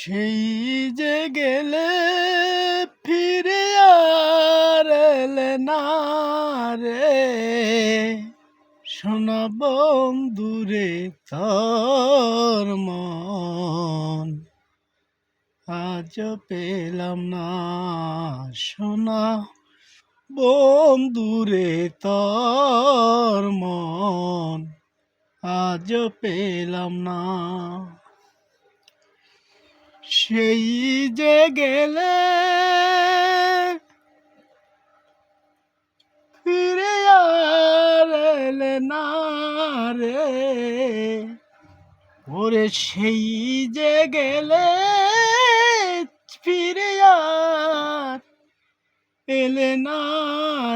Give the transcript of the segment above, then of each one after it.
সেই যে গেলে ফিরে আর এলে না রে সোনা বন্ধুরে তোর মন আজ পেলাম না সোনা বন্ধুরে তোর মন আজ পেলাম না। সেই যে গেলে ফিরে আর এলে না রে ওরে সেই যে গেলে ফিরে আর এলে না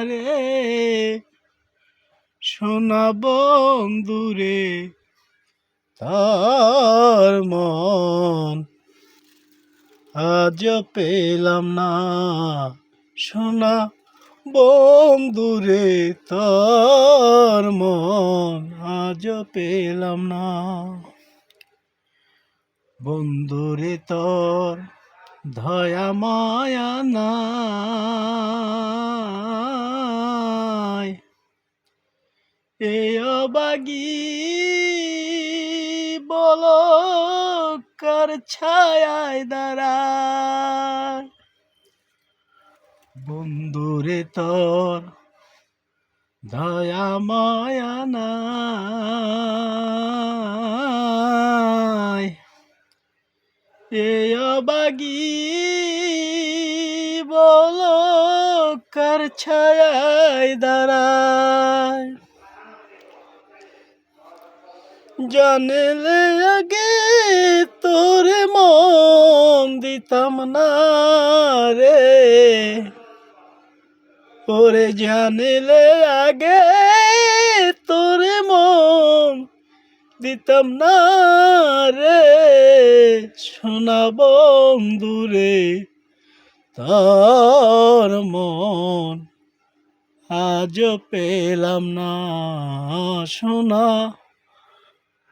রে সোনা বন্ধুরে তার মন আজ পেলাম না সোনা বন্ধুরে তার মন আজ পেলাম না। বন্ধুরে তোর দয়া মায়া নাই এ অবাগি বলো কার ছায়ায় দাঁড়ায়। বন্ধুরে তোর দয়া মায়া নাই এ অবাগি বলো কার ছায়ায় দাঁড়ায়। জানলে আগে তোরে মন দিতাম না রে ওরে জানলে আগে তোরে মন দিতাম না রে সোনা বন্ধুরে তার মন আজ পেলাম না সোনা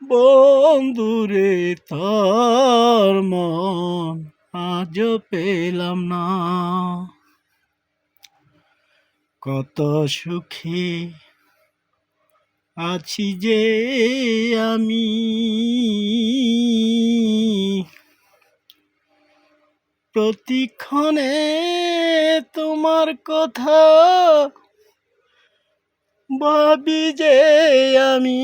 বন্ধুরে তার মন আজ পেলাম না। কত সুখী আছি যে আমি প্রতিক্ষণে তোমার কথা ভাবি যে আমি